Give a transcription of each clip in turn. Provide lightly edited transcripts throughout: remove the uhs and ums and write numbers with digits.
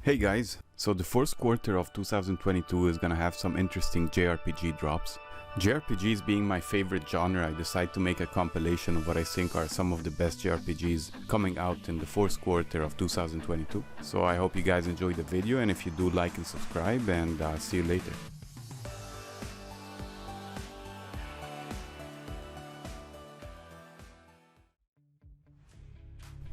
Hey guys, so the fourth quarter of 2022 is gonna have some interesting JRPG drops. JRPGs being my favorite genre, I decided to make a compilation of what I think are some of the best JRPGs coming out in the fourth quarter of 2022. So I hope you guys enjoyed the video, and if you do, like and subscribe, and see you later.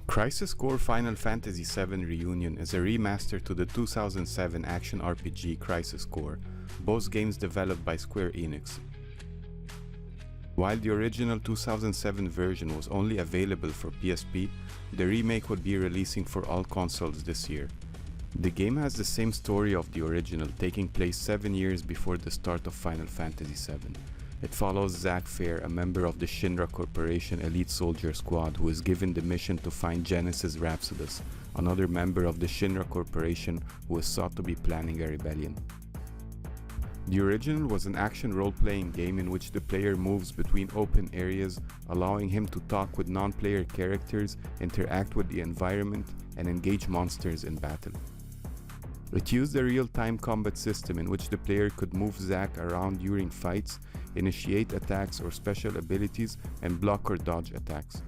Crisis Core Final Fantasy VII Reunion is a remaster to the 2007 action RPG Crisis Core, both games developed by Square Enix. While the original 2007 version was only available for PSP, the remake will be releasing for all consoles this year. The game has the same story of the original, taking place 7 years before the start of Final Fantasy VII. It follows Zack Fair, a member of the Shinra Corporation elite soldier squad who is given the mission to find Genesis Rhapsodus, another member of the Shinra Corporation who is thought to be planning a rebellion. The original was an action role-playing game in which the player moves between open areas, allowing him to talk with non-player characters, interact with the environment, and engage monsters in battle. It used a real-time combat system in which the player could move Zack around during fights, initiate attacks or special abilities, and block or dodge attacks.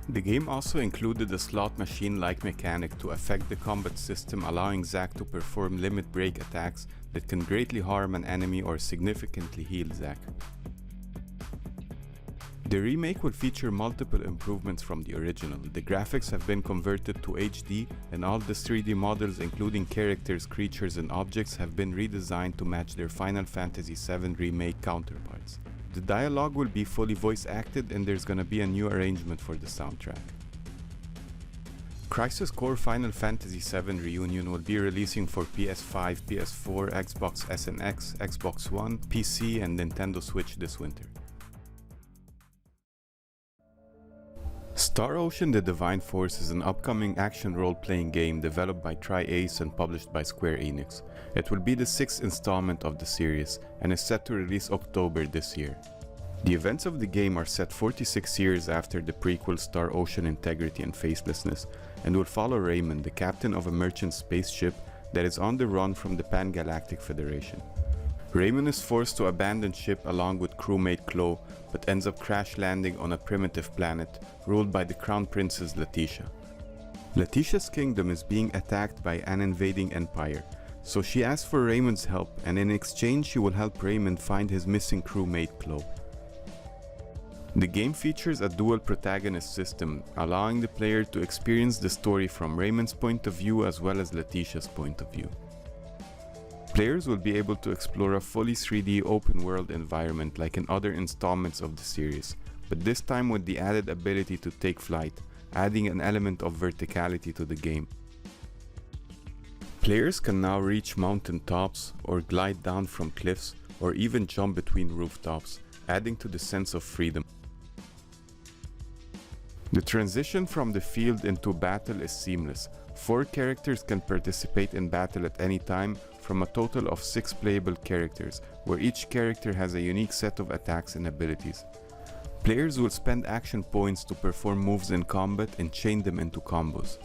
The game also included a slot machine-like mechanic to affect the combat system, allowing Zack to perform limit break attacks that can greatly harm an enemy or significantly heal Zack. The remake will feature multiple improvements from the original. The graphics have been converted to HD, and all the 3D models, including characters, creatures, and objects, have been redesigned to match their Final Fantasy VII Remake counterparts. The dialogue will be fully voice acted, and there's gonna be a new arrangement for the soundtrack. Crisis Core Final Fantasy VII Reunion will be releasing for PS5, PS4, Xbox S and X, Xbox One, PC, and Nintendo Switch this winter. Star Ocean: The Divine Force is an upcoming action role-playing game developed by Tri-Ace and published by Square Enix. It will be the 6th installment of the series and is set to release October this year. The events of the game are set 46 years after the prequel Star Ocean: Integrity and Faithlessness, and will follow Raymond, the captain of a merchant spaceship that is on the run from the Pan-Galactic Federation. Raymond is forced to abandon ship along with crewmate Chloe, but ends up crash landing on a primitive planet ruled by the Crown Princess Letitia. Letitia's kingdom is being attacked by an invading empire, so she asks for Raymond's help, and in exchange she will help Raymond find his missing crewmate Chloe. The game features a dual protagonist system, allowing the player to experience the story from Raymond's point of view as well as Letitia's point of view. Players will be able to explore a fully 3D open-world environment like in other installments of the series, but this time with the added ability to take flight, adding an element of verticality to the game. Players can now reach mountain tops, or glide down from cliffs, or even jump between rooftops, adding to the sense of freedom. The transition from the field into battle is seamless. 4 characters can participate in battle at any time, from a total of 6 playable characters, where each character has a unique set of attacks and abilities. Players will spend action points to perform moves in combat and chain them into combos.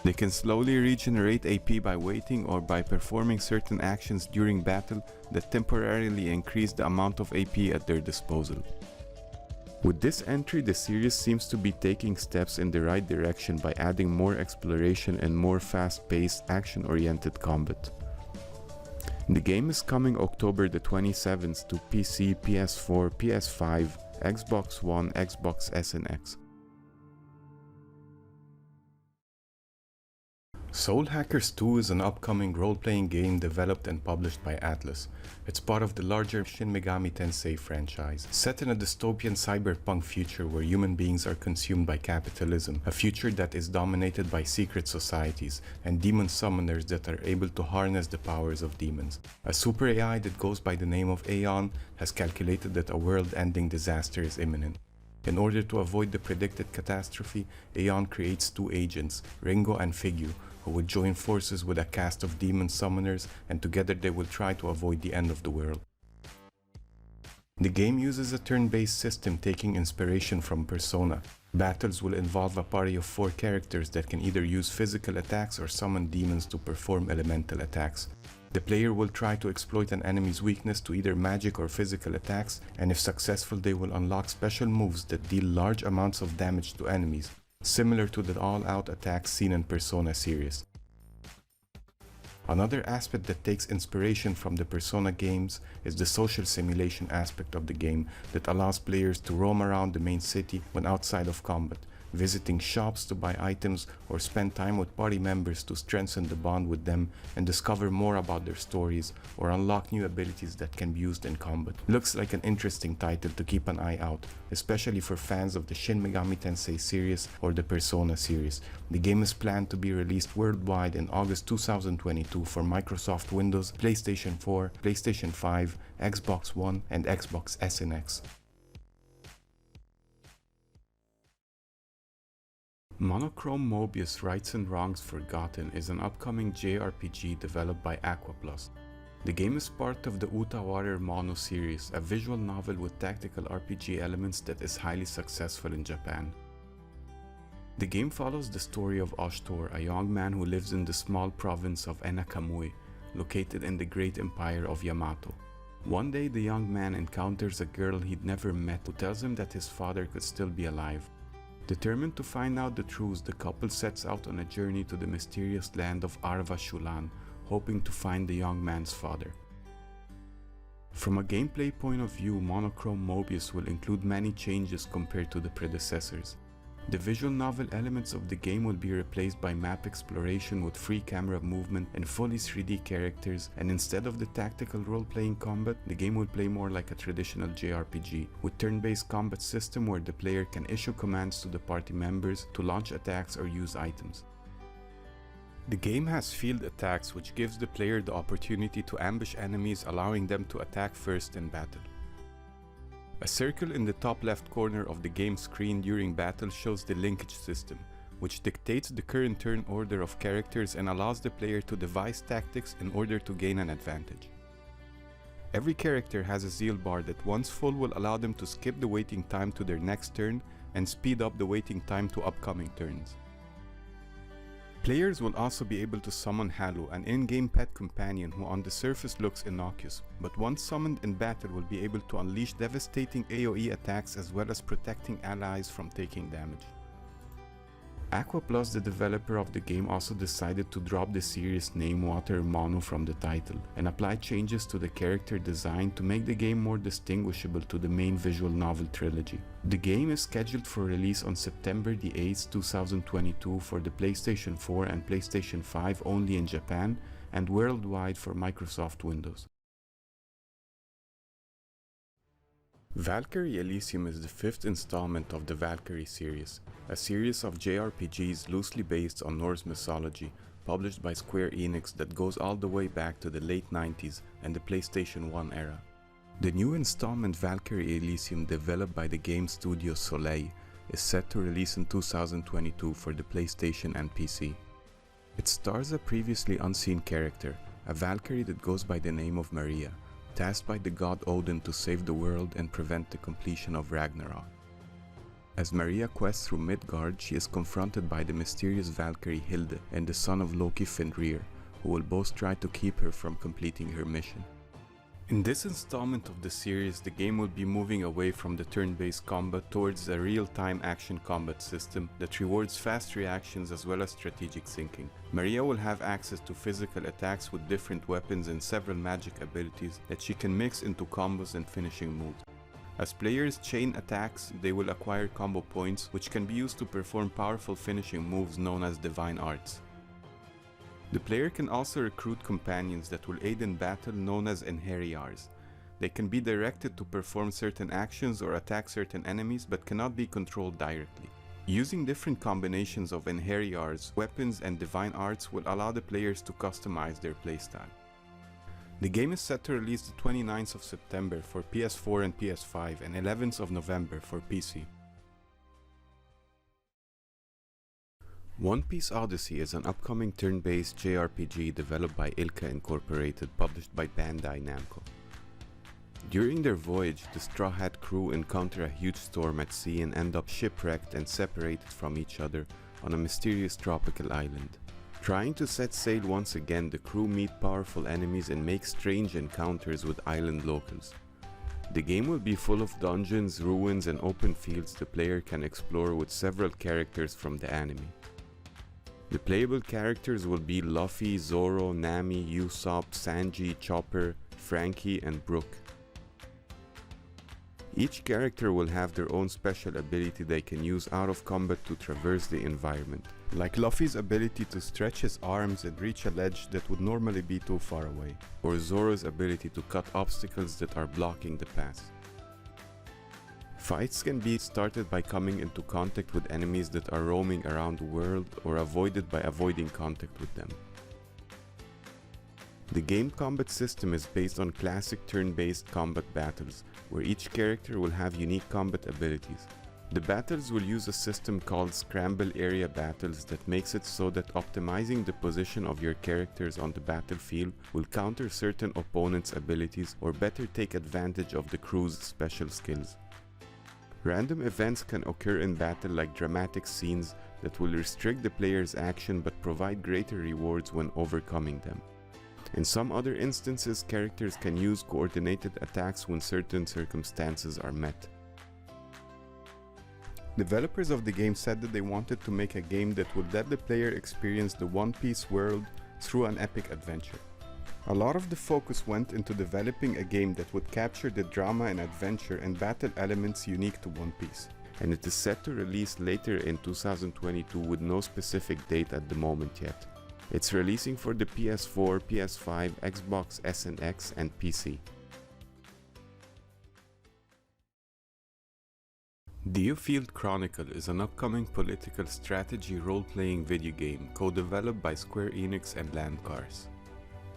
They can slowly regenerate AP by waiting or by performing certain actions during battle that temporarily increase the amount of AP at their disposal. With this entry, the series seems to be taking steps in the right direction by adding more exploration and more fast-paced, action-oriented combat. The game is coming October the 27th to PC, PS4, PS5, Xbox One, Xbox S and X. Soul Hackers 2 is an upcoming role-playing game developed and published by Atlus. It's part of the larger Shin Megami Tensei franchise, set in a dystopian cyberpunk future where human beings are consumed by capitalism, a future that is dominated by secret societies and demon summoners that are able to harness the powers of demons. A super AI that goes by the name of Aeon has calculated that a world-ending disaster is imminent. In order to avoid the predicted catastrophe, Aeon creates 2 agents, Ringo and Figure, who will join forces with a cast of demon summoners, and together they will try to avoid the end of the world. The game uses a turn-based system taking inspiration from Persona. Battles will involve a party of 4 characters that can either use physical attacks or summon demons to perform elemental attacks. The player will try to exploit an enemy's weakness to either magic or physical attacks, and if successful they will unlock special moves that deal large amounts of damage to enemies, similar to the all-out attacks seen in Persona series. Another aspect that takes inspiration from the Persona games is the social simulation aspect of the game that allows players to roam around the main city when outside of combat, visiting shops to buy items or spend time with party members to strengthen the bond with them and discover more about their stories or unlock new abilities that can be used in combat. Looks like an interesting title to keep an eye out, especially for fans of the Shin Megami Tensei series or the Persona series. The game is planned to be released worldwide in August 2022 for Microsoft Windows, PlayStation 4, PlayStation 5, Xbox One, and Xbox S and X. Monochrome Mobius Rights and Wrongs Forgotten is an upcoming JRPG developed by Aquaplus. The game is part of the Uta Warrior Mono series, a visual novel with tactical RPG elements that is highly successful in Japan. The game follows the story of Ashtor, a young man who lives in the small province of Enakamui, located in the great empire of Yamato. One day the young man encounters a girl he'd never met who tells him that his father could still be alive. Determined to find out the truth, the couple sets out on a journey to the mysterious land of Arva Shulan, hoping to find the young man's father. From a gameplay point of view, Monochrome Mobius will include many changes compared to the predecessors. The visual novel elements of the game will be replaced by map exploration with free camera movement and fully 3D characters, and instead of the tactical role-playing combat, the game will play more like a traditional JRPG, with turn-based combat system where the player can issue commands to the party members to launch attacks or use items. The game has field attacks, which gives the player the opportunity to ambush enemies, allowing them to attack first in battle. A circle in the top left corner of the game screen during battle shows the linkage system, which dictates the current turn order of characters and allows the player to devise tactics in order to gain an advantage. Every character has a zeal bar that once full will allow them to skip the waiting time to their next turn and speed up the waiting time to upcoming turns. Players will also be able to summon Halu, an in-game pet companion who on the surface looks innocuous, but once summoned in battle will be able to unleash devastating AoE attacks as well as protecting allies from taking damage. Aquaplus, the developer of the game, also decided to drop the series name Water Mono from the title and apply changes to the character design to make the game more distinguishable to the main visual novel trilogy. The game is scheduled for release on September the 8th, 2022 for the PlayStation 4 and PlayStation 5 only in Japan and worldwide for Microsoft Windows. Valkyrie Elysium is the 5th installment of the Valkyrie series, a series of JRPGs loosely based on Norse mythology, published by Square Enix that goes all the way back to the late 90s and the PlayStation 1 era. The new installment Valkyrie Elysium, developed by the game studio Soleil, is set to release in 2022 for the PlayStation and PC. It stars a previously unseen character, a Valkyrie that goes by the name of Maria, tasked by the god Odin to save the world and prevent the completion of Ragnarok. As Maria quests through Midgard, she is confronted by the mysterious Valkyrie Hilde and the son of Loki Fenrir, who will both try to keep her from completing her mission. In this installment of the series, the game will be moving away from the turn-based combat towards a real-time action combat system that rewards fast reactions as well as strategic thinking. Maria will have access to physical attacks with different weapons and several magic abilities that she can mix into combos and finishing moves. As players chain attacks, they will acquire combo points which can be used to perform powerful finishing moves known as divine arts. The player can also recruit companions that will aid in battle known as Enheriars. They can be directed to perform certain actions or attack certain enemies but cannot be controlled directly. Using different combinations of Enheriars, weapons and divine arts will allow the players to customize their playstyle. The game is set to release the 29th of September for PS4 and PS5 and 11th of November for PC. One Piece Odyssey is an upcoming turn-based JRPG developed by Ilka Incorporated, published by Bandai Namco. During their voyage, the Straw Hat crew encounter a huge storm at sea and end up shipwrecked and separated from each other on a mysterious tropical island. Trying to set sail once again, the crew meet powerful enemies and make strange encounters with island locals. The game will be full of dungeons, ruins, and open fields the player can explore with several characters from the anime. The playable characters will be Luffy, Zoro, Nami, Usopp, Sanji, Chopper, Frankie, and Brook. Each character will have their own special ability they can use out of combat to traverse the environment, like Luffy's ability to stretch his arms and reach a ledge that would normally be too far away, or Zoro's ability to cut obstacles that are blocking the path. Fights can be started by coming into contact with enemies that are roaming around the world, or avoided by avoiding contact with them. The game combat system is based on classic turn-based combat battles, where each character will have unique combat abilities. The battles will use a system called Scramble Area Battles that makes it so that optimizing the position of your characters on the battlefield will counter certain opponents' abilities or better take advantage of the crew's special skills. Random events can occur in battle, like dramatic scenes that will restrict the player's action but provide greater rewards when overcoming them. In some other instances, characters can use coordinated attacks when certain circumstances are met. Developers of the game said that they wanted to make a game that would let the player experience the One Piece world through an epic adventure. A lot of the focus went into developing a game that would capture the drama and adventure and battle elements unique to One Piece, and it is set to release later in 2022 with no specific date at the moment yet. It's releasing for the PS4, PS5, Xbox S and X, and PC. Diofield Chronicle is an upcoming political strategy role-playing video game co-developed by Square Enix and Landcars.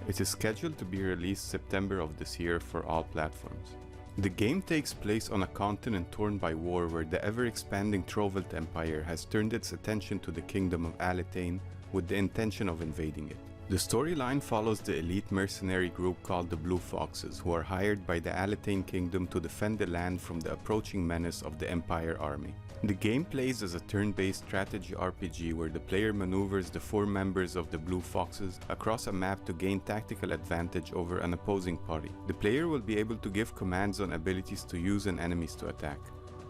It is scheduled to be released September of this year for all platforms. The game takes place on a continent torn by war, where the ever-expanding Trovelt Empire has turned its attention to the kingdom of Alatane with the intention of invading it. The storyline follows the elite mercenary group called the Blue Foxes, who are hired by the Alatane Kingdom to defend the land from the approaching menace of the Empire army. The game plays as a turn-based strategy RPG where the player maneuvers the 4 members of the Blue Foxes across a map to gain tactical advantage over an opposing party. The player will be able to give commands on abilities to use and enemies to attack.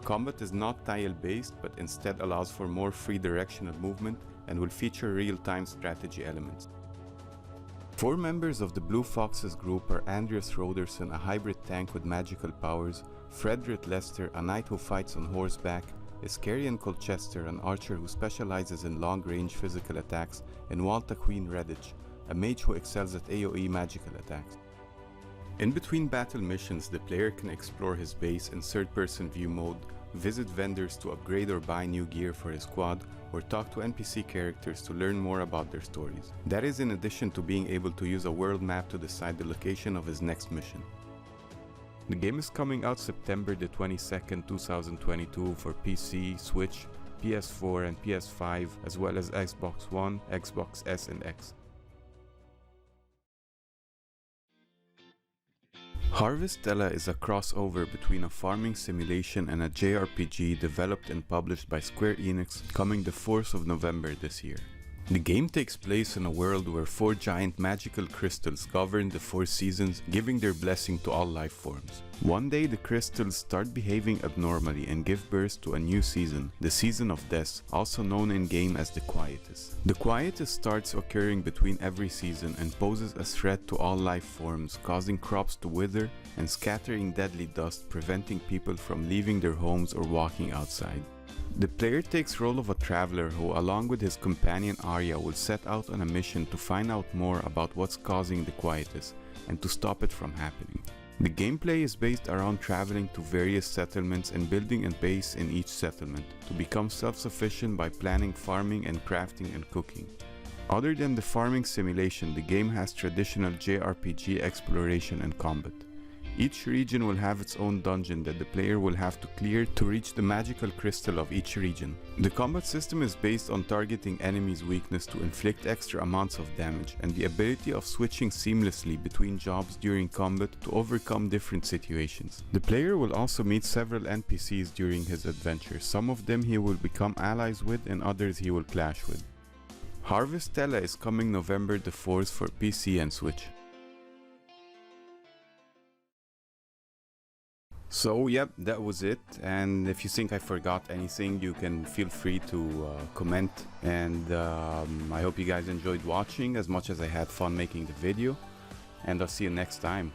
Combat is not tile-based, but instead allows for more free directional movement and will feature real-time strategy elements. 4 members of the Blue Foxes group are Andreas Roderson, a hybrid tank with magical powers, Frederick Lester, a knight who fights on horseback, Iskarian Colchester, an archer who specializes in long-range physical attacks, and Walta Queen Redditch, a mage who excels at AoE magical attacks. In between battle missions, the player can explore his base in third-person view mode, visit vendors to upgrade or buy new gear for his squad, or talk to NPC characters to learn more about their stories. That is in addition to being able to use a world map to decide the location of his next mission. The game is coming out September the 22nd, 2022 for PC, Switch, PS4 and PS5, as well as Xbox One, Xbox S and X. Harvestella is a crossover between a farming simulation and a JRPG developed and published by Square Enix, coming the 4th of November this year. The game takes place in a world where 4 giant magical crystals govern the 4 seasons, giving their blessing to all life forms. One day the crystals start behaving abnormally and give birth to a new season, the Season of Death, also known in-game as the Quietus. The Quietus starts occurring between every season and poses a threat to all life forms, causing crops to wither and scattering deadly dust, preventing people from leaving their homes or walking outside. The player takes role of a traveler who, along with his companion Arya, will set out on a mission to find out more about what's causing the Quietus and to stop it from happening. The gameplay is based around traveling to various settlements and building a base in each settlement to become self-sufficient by planning farming and crafting and cooking. Other than the farming simulation, the game has traditional JRPG exploration and combat. Each region will have its own dungeon that the player will have to clear to reach the magical crystal of each region. The combat system is based on targeting enemies' weakness to inflict extra amounts of damage, and the ability of switching seamlessly between jobs during combat to overcome different situations. The player will also meet several NPCs during his adventure. Some of them he will become allies with and others he will clash with. Harvestella is coming November the 4th for PC and Switch. So yep, that was it, and if you think I forgot anything, you can feel free to comment, and I hope you guys enjoyed watching as much as I had fun making the video, and I'll see you next time.